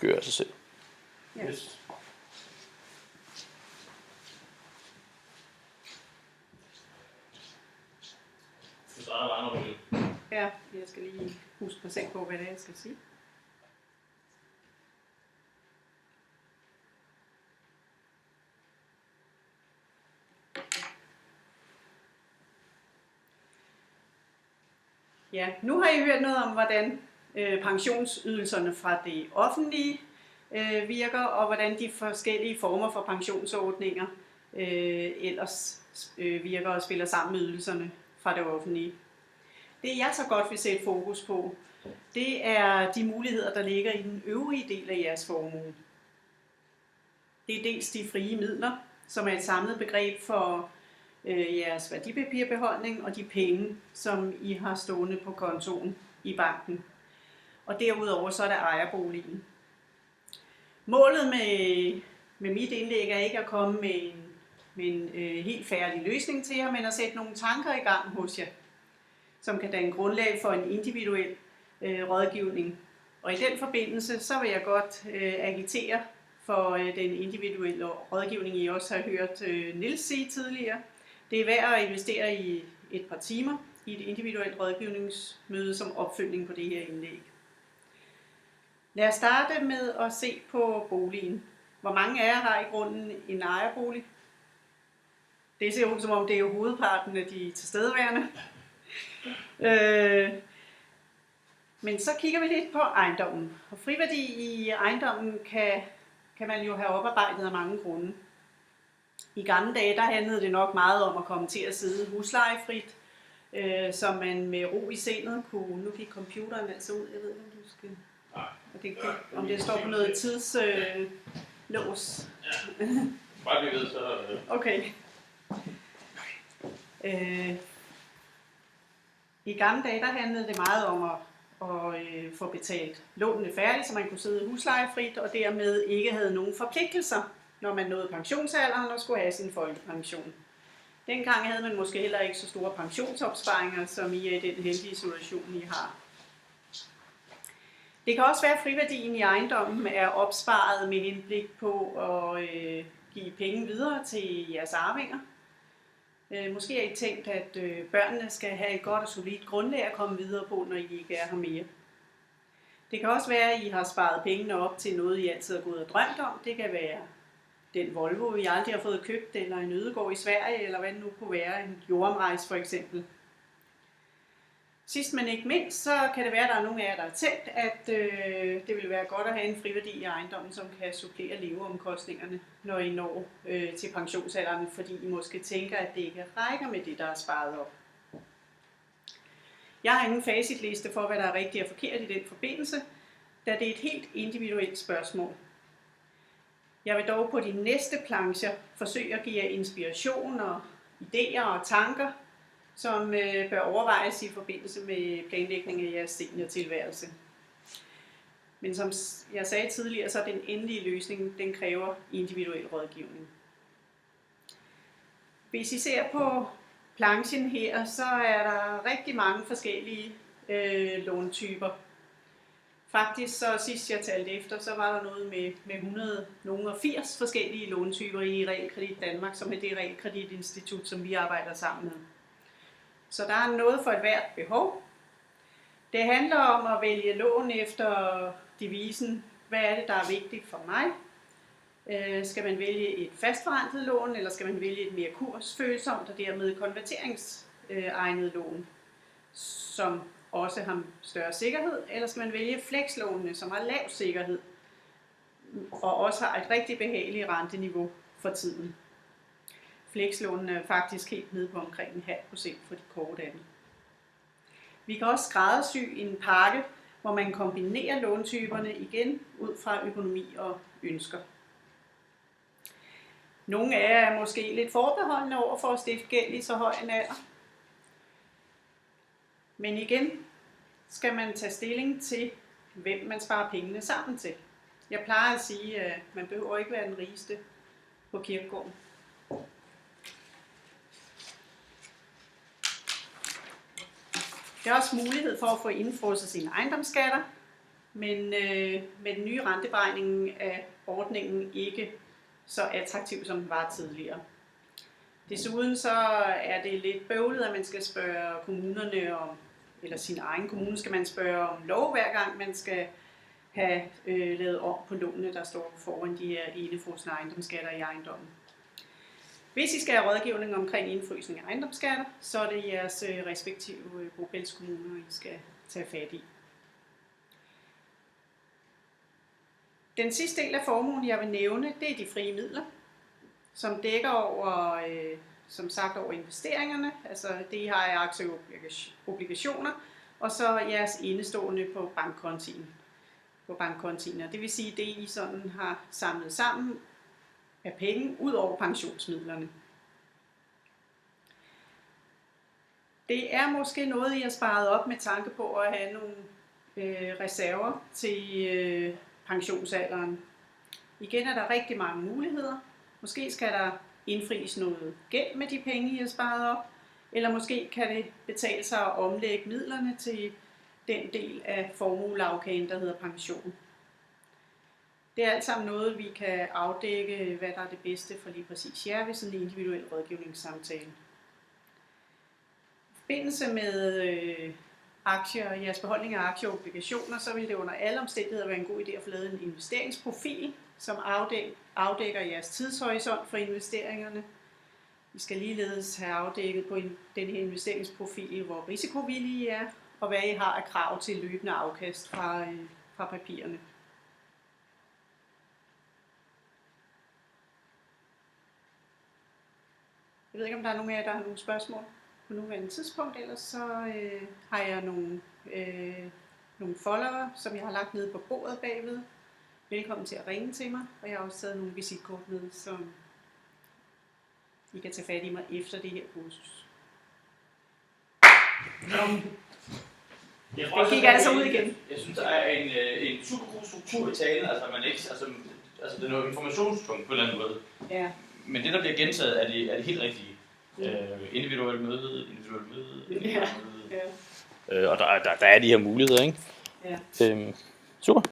opgøre sig selv. Yes. Ja, jeg skal lige huske mig selv på, hvad det er, jeg skal sige. Ja, nu har I hørt noget om, hvordan pensionsydelserne fra det offentlige virker, og hvordan de forskellige former for pensionsordninger ellers virker og spiller sammen med ydelserne fra det offentlige. Det jeg så godt vil sætte fokus på, det er de muligheder, der ligger i den øvrige del af jeres formue. Det er dels de frie midler, som er et samlet begreb for jeres værdipapirbeholdning og de penge, som I har stående på kontoen i banken. Og derudover så er der ejerboligen. Målet med mit indlæg er ikke at komme med en helt færdig løsning til jer, men at sætte nogle tanker i gang hos jer, som kan danne grundlag for en individuel rådgivning. Og i den forbindelse, så vil jeg godt agitere for den individuelle rådgivning, I også har hørt Niels sige tidligere. Det er værd at investere i et par timer i et individuelt rådgivningsmøde som opfølgning på det her indlæg. Lad os starte med at se på boligen. Hvor mange af jer har i grunden en ejerbolig? Det ser ud som om det er jo hovedparten af de tilstedeværende. Men så kigger vi lidt på ejendommen. Og friværdi i ejendommen kan man jo have oparbejdet af mange grunde. I gamle dage, der handlede det nok meget om at komme til at sidde huslejefrit, så man med ro i sindet kunne... Nu gik computeren altså ud, jeg ved ikke, om du skal... om det står på noget tidslås. Ja, bare vi ved, så... Okay. I gamle dage, der handlede det meget om at få betalt lånene færdigt, så man kunne sidde huslejefrit og dermed ikke havde nogen forpligtelser, når man nåede pensionsalderen og skulle have sin folkepension. Dengang havde man måske heller ikke så store pensionsopsparinger, som I er i den heldige situation, I har. Det kan også være, at friværdien i ejendommen er opsparet med henblik på at give penge videre til jeres arvinger. Måske er I tænkt, at børnene skal have et godt og solidt grundlag at komme videre på, når I ikke er her mere. Det kan også være, at I har sparet pengene op til noget, I altid har gået og drømt om. Det kan være den Volvo, I aldrig har fået købt, eller en ødegård i Sverige, eller hvad det nu kunne være, en jordomrejse for eksempel. Sidst men ikke mindst, så kan det være, at der er nogle af jer, der har tænkt, at det vil være godt at have en friværdi i ejendommen, som kan supplere leveomkostningerne, når I når til pensionsalderen, fordi I måske tænker, at det ikke rækker med det, der er sparet op. Jeg har ingen facitliste for, hvad der er rigtigt og forkert i den forbindelse, da det er et helt individuelt spørgsmål. Jeg vil dog på de næste plancher forsøge at give jer inspiration og idéer og tanker, som bør overvejes i forbindelse med planlægning af jeres seniortilværelse. Men som jeg sagde tidligere, så den endelige løsning, den kræver individuel rådgivning. Hvis I ser på planchen her, så er der rigtig mange forskellige låntyper. Faktisk så sidst jeg talte efter, så var der noget med 180 forskellige låntyper i Realkredit Danmark, som er det realkreditinstitut, som vi arbejder sammen med. Så der er noget for et hvert behov. Det handler om at vælge lån efter devisen, hvad er det, der er vigtigt for mig? Skal man vælge et fastforrentet lån, eller skal man vælge et mere kursfølsomt og dermed konverteringsegnet lån, som også har større sikkerhed, eller skal man vælge flekslånene, som har lav sikkerhed og også har et rigtig behageligt renteniveau for tiden. Flekslånene er faktisk helt nede på omkring 0,5% for de korte af dem. Vi kan også skræddersy en pakke, hvor man kombinerer låntyperne igen ud fra økonomi og ønsker. Nogle af jer er måske lidt forbeholdne over for at stifte gæld i så høj en alder. Men igen skal man tage stilling til, hvem man sparer pengene sammen til. Jeg plejer at sige, at man behøver ikke være den rigeste på kirkegården. Der er også mulighed for at få indfrosset sine ejendomsskatter. men med den nye renteberegning er ordningen ikke så attraktiv, som den var tidligere. Desuden så er det lidt bøvlet, at man skal spørge kommunerne om, eller sin egen kommune skal man spørge om lov hver gang man skal have lavet om på lånene, der står foran de her enefrosne ejendomsskatter i ejendommen. Hvis I skal have rådgivning omkring indfrysning af ejendomsskatter, så er det jeres respektive bopælskommuner, I skal tage fat i. Den sidste del af formuen, jeg vil nævne, det er de frie midler, som dækker over, som sagt, over investeringerne, altså det I har i aktier og obligationer, og så jeres indestående på bankkontiene. Det vil sige det, I sådan har samlet sammen af penge ud over pensionsmidlerne. Det er måske noget, I har sparet op med tanke på at have nogle reserver til pensionsalderen. Igen er der rigtig mange muligheder. Måske skal der indfries noget gæld med de penge, I har sparet op, eller måske kan det betale sig at omlægge midlerne til den del af formuelagkagen, der hedder pension. Det er alt sammen noget, vi kan afdække, hvad der er det bedste for lige præcis jer ved sådan en individuel rådgivningssamtale. I forbindelse med jeres beholdning af aktier og obligationer, så vil det under alle omstændigheder være en god idé at få lavet en investeringsprofil, som afdækker jeres tidshorisont for investeringerne. I skal ligeledes have afdækket på den her investeringsprofil, hvor risikovillige I er, og hvad I har af krav til løbende afkast fra papirerne. Jeg ved ikke, om der er nogen af jer, der har nogle spørgsmål på nuværende tidspunkt, ellers så har jeg nogle foldere, som jeg har lagt nede på bordet bagved. Velkommen til at ringe til mig, og jeg har også taget nogle visitkort med, som I kan tage fat i mig efter det her kursus. Jeg gik altså ud igen. Jeg synes, der er en super god struktur i talen, altså man ikke, altså det er noget informationstungt på en eller anden måde. Ja. Men det, der bliver gentaget, er det helt rigtige. Individuelt møde. Ja. Og der er de her muligheder, ikke? Ja. Super.